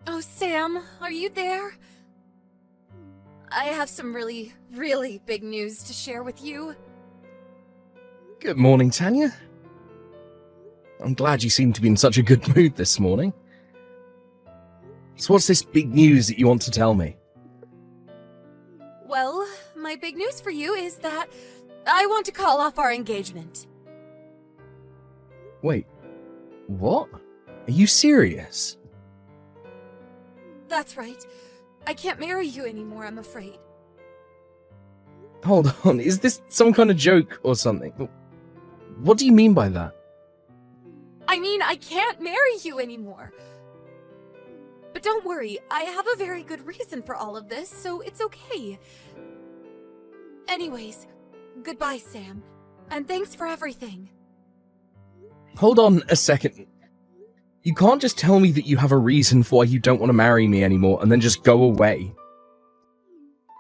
Oh, Sam, are you there? I have some really, really big news to share with you. Good morning, Tanya. I'm glad you seem to be in such a good mood this morning. So what's this big news that you want to tell me? Well, my big news for you is that I want to call off our engagement. Wait, what? Are you serious? That's right. I can't marry you anymore, I'm afraid. Hold on, is this some kind of joke or something? What do you mean by that? I mean, I can't marry you anymore. But don't worry, I have a very good reason for all of this, so it's okay. Anyways, goodbye, Sam. And thanks for everything. Hold on a second. You can't just tell me that you have a reason for why you don't want to marry me anymore and then just go away.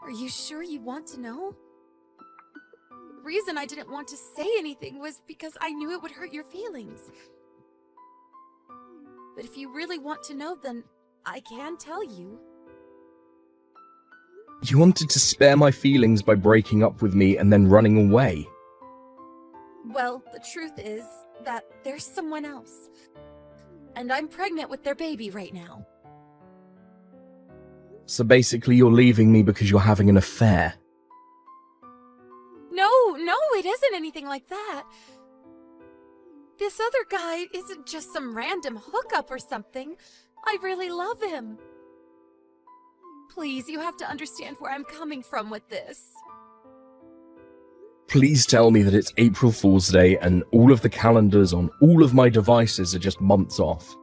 Are you sure you want to know? The reason I didn't want to say anything was because I knew it would hurt your feelings. But if you really want to know, then I can tell you. You wanted to spare my feelings by breaking up with me and then running away. Well, the truth is that there's someone else. And I'm pregnant with their baby right now. So basically you're leaving me because you're having an affair. No, it isn't anything like that. This other guy isn't just some random hookup or something. I really love him. Please, you have to understand where I'm coming from with this. Please tell me that it's April Fool's Day and all of the calendars on all of my devices are just months off.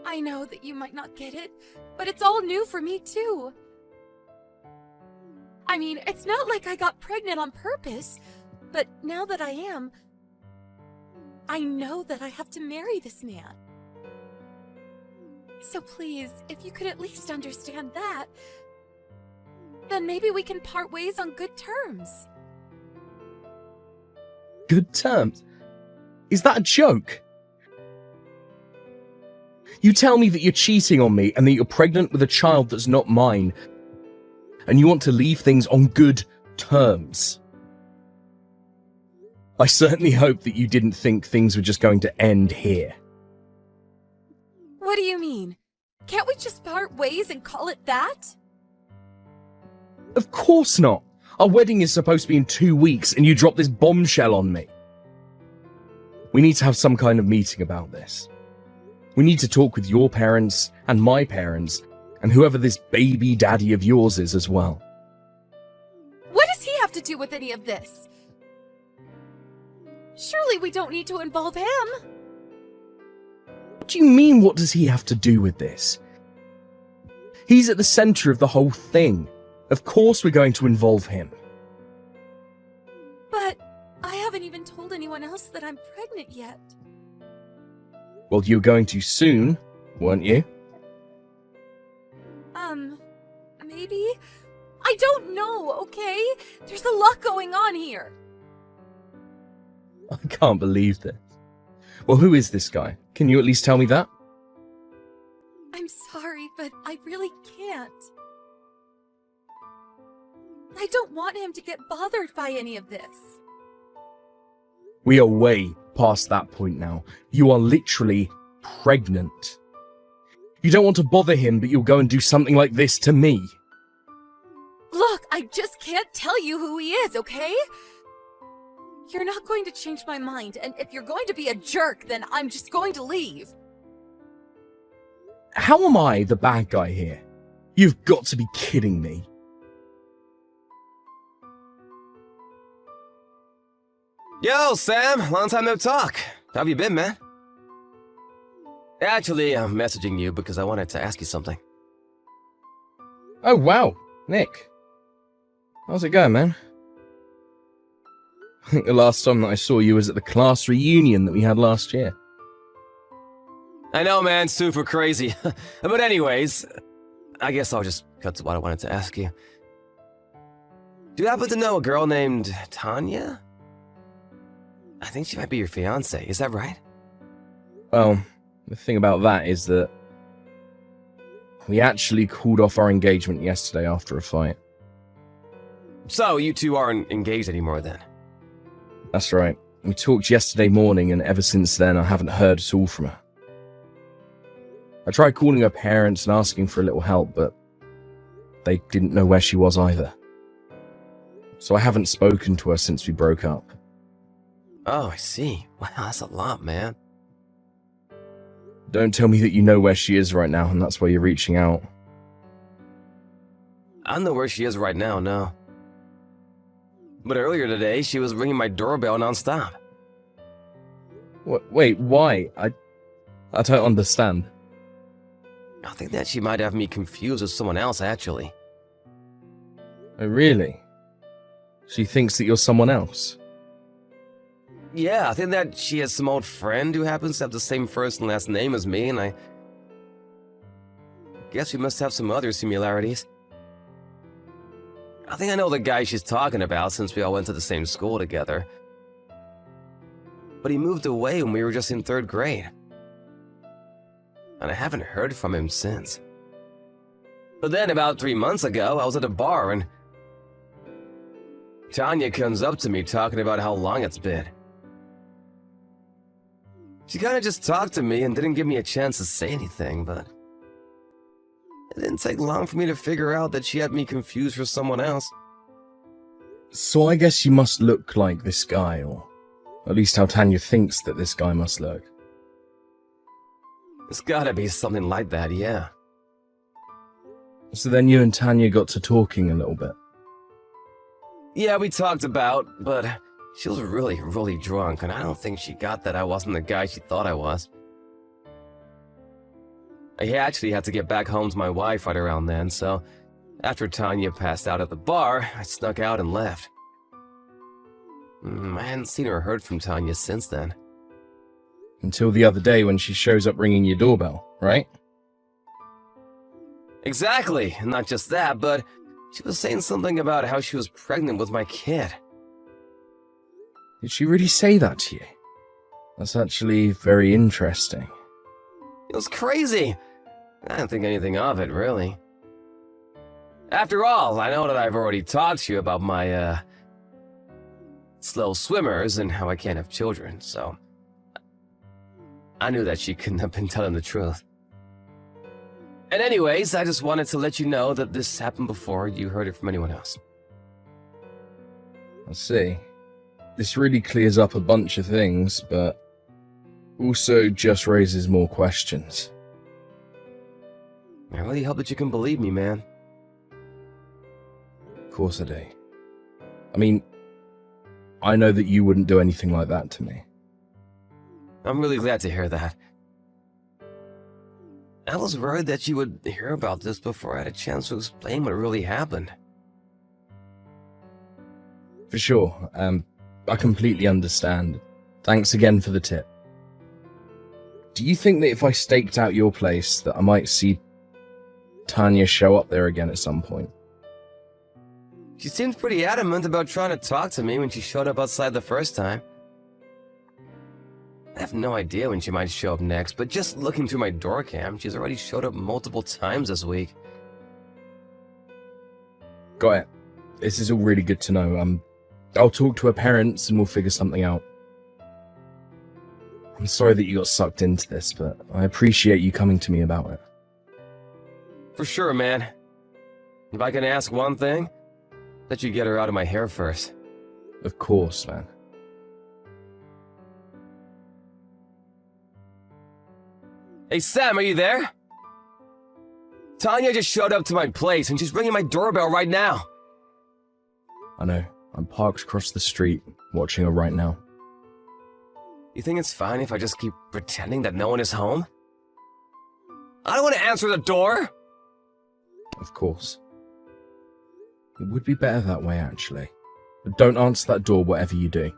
I know that you might not get it, but it's all new for me too. I mean, it's not like I got pregnant on purpose, but now that I am, I know that I have to marry this man. So please, if you could at least understand that, then maybe we can part ways on good terms. Good terms? Is that a joke? You tell me that you're cheating on me and that you're pregnant with a child that's not mine, and you want to leave things on good terms. I certainly hope that you didn't think things were just going to end here. What do you mean? Can't we just part ways and call it that? Of course not. Our wedding is supposed to be in 2 weeks and you drop this bombshell on me. We need to have some kind of meeting about this. We need to talk with your parents and my parents and whoever this baby daddy of yours is as well. What does he have to do with any of this? Surely we don't need to involve him. What do you mean, what does he have to do with this? He's at the center of the whole thing. Of course we're going to involve him. But I haven't even told anyone else that I'm pregnant yet. Well, you're going to soon, weren't you? Maybe? I don't know, okay? There's a lot going on here. I can't believe this. Well, who is this guy? Can you at least tell me that? I'm sorry, but I really can't. I don't want him to get bothered by any of this. We are way past that point now. You are literally pregnant. You don't want to bother him, but you'll go and do something like this to me. Look, I just can't tell you who he is, okay? You're not going to change my mind, and if you're going to be a jerk, then I'm just going to leave. How am I the bad guy here? You've got to be kidding me. Yo, Sam, long time no talk. How have you been, man? Actually, I'm messaging you because I wanted to ask you something. Oh, wow. Nick. How's it going, man? I think the last time that I saw you was at the class reunion that we had last year. I know, man, super crazy. But anyways, I guess I'll just cut to what I wanted to ask you. Do you happen to know a girl named Tanya? I think she might be your fiancée, is that right? Well, the thing about that is that We actually called off our engagement yesterday after a fight. So, you two aren't engaged anymore then? That's right. We talked yesterday morning, and ever since then I haven't heard at all from her. I tried calling her parents and asking for a little help, but they didn't know where she was either. So I haven't spoken to her since we broke up. Oh, I see. Wow, that's a lot, man. Don't tell me that you know where she is right now and that's why you're reaching out. I don't know where she is right now, no. But earlier today, she was ringing my doorbell nonstop. Wait, why? I don't understand. I think that she might have me confused with someone else, actually. Oh, really? She thinks that you're someone else? Yeah, I think that she has some old friend who happens to have the same first and last name as me, and I guess we must have some other similarities. I think I know the guy she's talking about since we all went to the same school together. But he moved away when we were just in 3rd grade. And I haven't heard from him since. But then about 3 months ago, I was at a bar and Tanya comes up to me talking about how long it's been. She kind of just talked to me and didn't give me a chance to say anything, but it didn't take long for me to figure out that she had me confused for someone else. So I guess you must look like this guy, or at least how Tanya thinks that this guy must look. It's gotta be something like that, yeah. So then you and Tanya got to talking a little bit. Yeah, we talked about, but she was really, really drunk, and I don't think she got that I wasn't the guy she thought I was. I actually had to get back home to my wife right around then, so after Tanya passed out at the bar, I snuck out and left. I hadn't seen or heard from Tanya since then. Until the other day when she shows up ringing your doorbell, right? Exactly, and not just that, but she was saying something about how she was pregnant with my kid. Did she really say that to you? That's actually very interesting. It was crazy. I didn't think anything of it, really. After all, I know that I've already talked to you about my, slow swimmers and how I can't have children, so I knew that she couldn't have been telling the truth. And anyways, I just wanted to let you know that this happened before you heard it from anyone else. I see. This really clears up a bunch of things, but also just raises more questions. I really hope that you can believe me, man. Of course I do. I mean, I know that you wouldn't do anything like that to me. I'm really glad to hear that. I was worried that you would hear about this before I had a chance to explain what really happened. For sure. I completely understand. Thanks again for the tip. Do you think that if I staked out your place that I might see Tanya show up there again at some point? She seemed pretty adamant about trying to talk to me when she showed up outside the first time. I have no idea when she might show up next, but just looking through my door cam, she's already showed up multiple times this week. Got it. This is all really good to know. I'll talk to her parents and we'll figure something out. I'm sorry that you got sucked into this, but I appreciate you coming to me about it. For sure, man. If I can ask one thing, let you get her out of my hair first. Of course, man. Hey, Sam, are you there? Tanya just showed up to my place and she's ringing my doorbell right now. I know. I'm parked across the street, watching her right now. You think it's fine if I just keep pretending that no one is home? I don't want to answer the door! Of course. It would be better that way, actually. But don't answer that door whatever you do.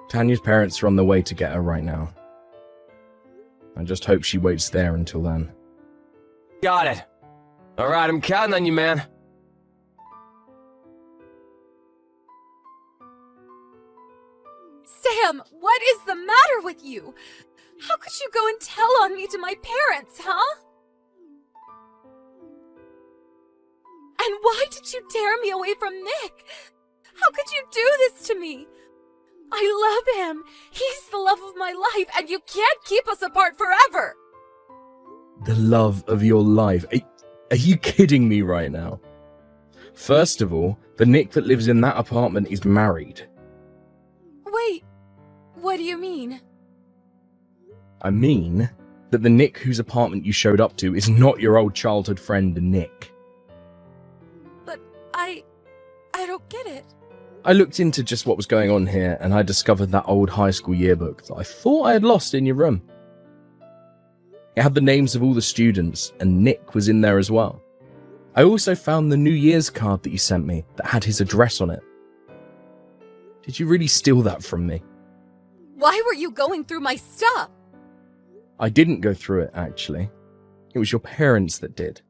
Tanya's parents are on their way to get her right now. I just hope she waits there until then. Got it. Alright, I'm counting on you, man. Sam, what is the matter with you? How could you go and tell on me to my parents, huh? Why did you tear me away from Nick? How could you do this to me? I love him. He's the love of my life, and you can't keep us apart forever. The love of your life? Are you kidding me right now? First of all, the Nick that lives in that apartment is married. Wait, what do you mean? I mean that the Nick whose apartment you showed up to is not your old childhood friend, Nick. But I don't get it. I looked into just what was going on here, and I discovered that old high school yearbook that I thought I had lost in your room. It had the names of all the students, and Nick was in there as well. I also found the New Year's card that you sent me that had his address on it. Did you really steal that from me? Why were you going through my stuff? I didn't go through it, actually. It was your parents that did.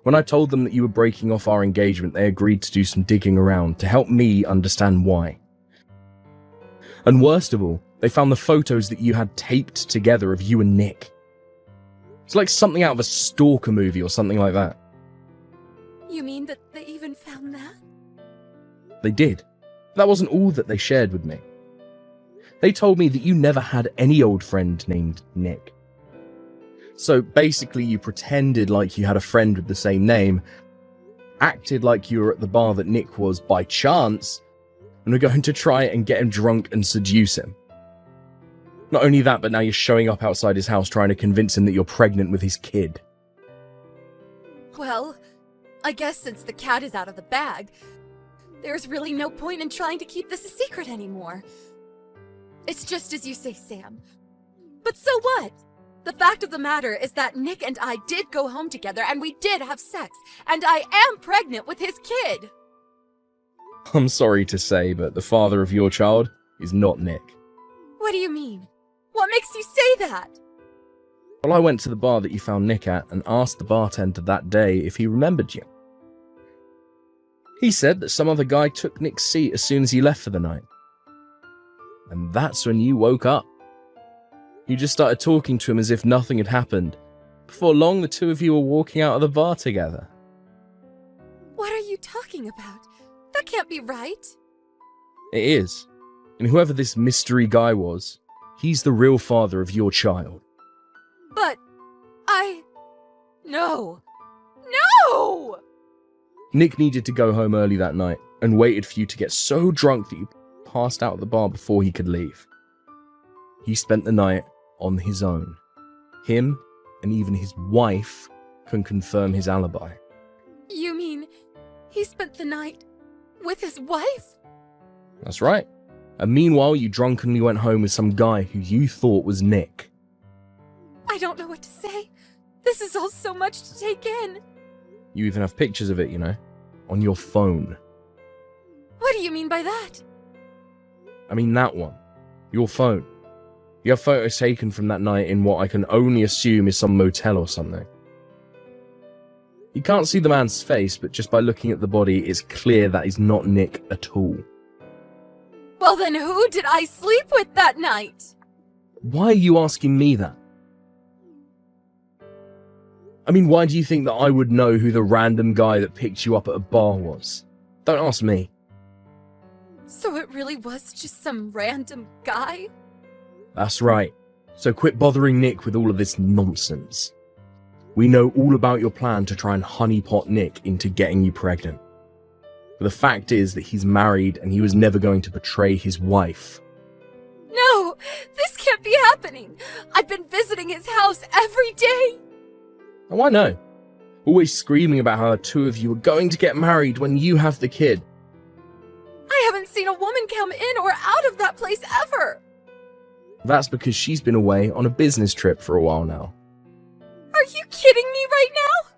When I told them that you were breaking off our engagement, they agreed to do some digging around to help me understand why. And worst of all, they found the photos that you had taped together of you and Nick. It's like something out of a stalker movie or something like that. You mean that they even found that? They did. That wasn't all that they shared with me. They told me that you never had any old friend named Nick. So basically you pretended like you had a friend with the same name, acted like you were at the bar that Nick was by chance, and were going to try and get him drunk and seduce him. Not only that, but now you're showing up outside his house trying to convince him that you're pregnant with his kid. Well, I guess since the cat is out of the bag, there's really no point in trying to keep this a secret anymore. It's just as you say, Sam. But so what? The fact of the matter is that Nick and I did go home together and we did have sex, and I am pregnant with his kid. I'm sorry to say, but the father of your child is not Nick. What do you mean? What makes you say that? Well, I went to the bar that you found Nick at and asked the bartender that day if he remembered you. He said that some other guy took Nick's seat as soon as he left for the night. And that's when you woke up. You just started talking to him as if nothing had happened. Before long, the two of you were walking out of the bar together. What are you talking about? That can't be right. It is. And whoever this mystery guy was, he's the real father of your child. But No! No! Nick needed to go home early that night and waited for you to get so drunk that you passed out at the bar before he could leave. He spent the night on his own. Him and even his wife can confirm his alibi. You mean he spent the night with his wife? That's right. And meanwhile, you drunkenly went home with some guy who you thought was Nick. I don't know what to say. This is all so much to take in. You even have pictures of it, you know, on your phone. What do you mean by that? I mean that one. Your phone. You have photos taken from that night in what I can only assume is some motel or something. You can't see the man's face, but just by looking at the body, it's clear that is not Nick at all. Well then who did I sleep with that night? Why are you asking me that? I mean, why do you think that I would know who the random guy that picked you up at a bar was? Don't ask me. So it really was just some random guy? That's right. So quit bothering Nick with all of this nonsense. We know all about your plan to try and honeypot Nick into getting you pregnant. But the fact is that he's married and he was never going to betray his wife. No! This can't be happening! I've been visiting his house every day! Oh, I know. Always screaming about how the two of you are going to get married when you have the kid. I haven't seen a woman come in or out of that place ever! That's because she's been away on a business trip for a while now. Are you kidding me right now?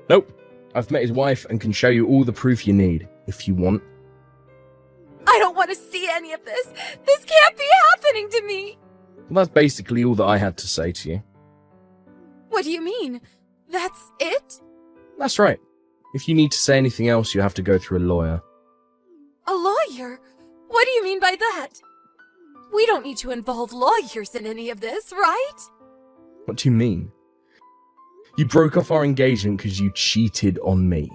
Nope. I've met his wife and can show you all the proof you need, if you want. I don't want to see any of this! This can't be happening to me! Well, that's basically all that I had to say to you. What do you mean? That's it? That's right. If you need to say anything else, you have to go through a lawyer. A lawyer? What do you mean by that? We don't need to involve lawyers in any of this, right? What do you mean? You broke off our engagement because you cheated on me.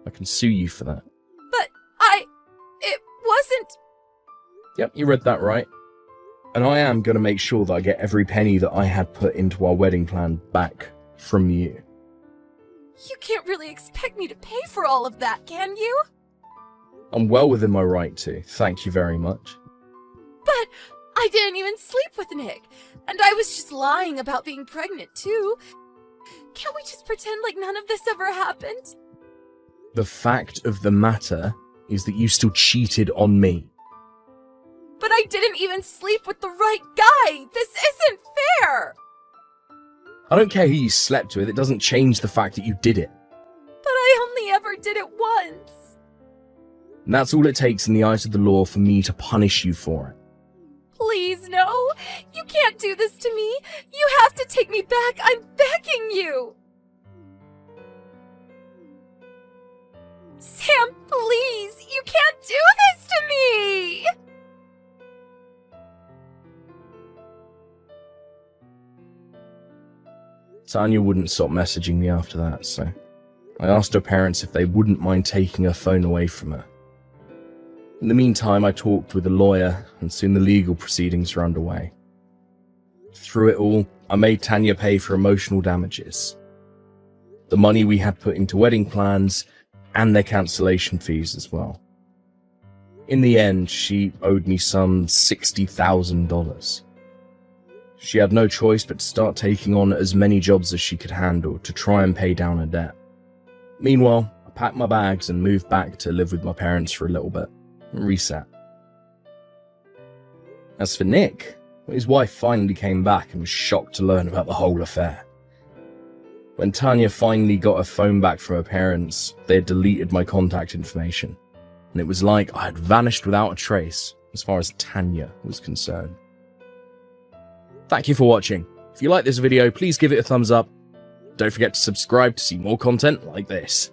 I can sue you for that. But it wasn't... Yep, you read that right. And I am going to make sure that I get every penny that I had put into our wedding plan back from you. You can't really expect me to pay for all of that, can you? I'm well within my right to, thank you very much. But I didn't even sleep with Nick, and I was just lying about being pregnant too. Can't we just pretend like none of this ever happened? The fact of the matter is that you still cheated on me. But I didn't even sleep with the right guy! This isn't fair! I don't care who you slept with, it doesn't change the fact that you did it. But I only ever did it once. And that's all it takes in the eyes of the law for me to punish you for it. Please, no! You can't do this to me! You have to take me back! I'm begging you! Sam, please! You can't do this to me! Tanya wouldn't stop messaging me after that, so I asked her parents if they wouldn't mind taking her phone away from her. In the meantime, I talked with a lawyer, and soon the legal proceedings were underway. Through it all, I made Tanya pay for emotional damages, the money we had put into wedding plans, and their cancellation fees as well. In the end, she owed me some $60,000. She had no choice but to start taking on as many jobs as she could handle to try and pay down her debt. Meanwhile, I packed my bags and moved back to live with my parents for a little bit and reset. As for Nick, his wife finally came back and was shocked to learn about the whole affair. When Tanya finally got her phone back from her parents, they had deleted my contact information, and it was like I had vanished without a trace as far as Tanya was concerned. Thank you for watching. If you like this video, please give it a thumbs up. Don't forget to subscribe to see more content like this.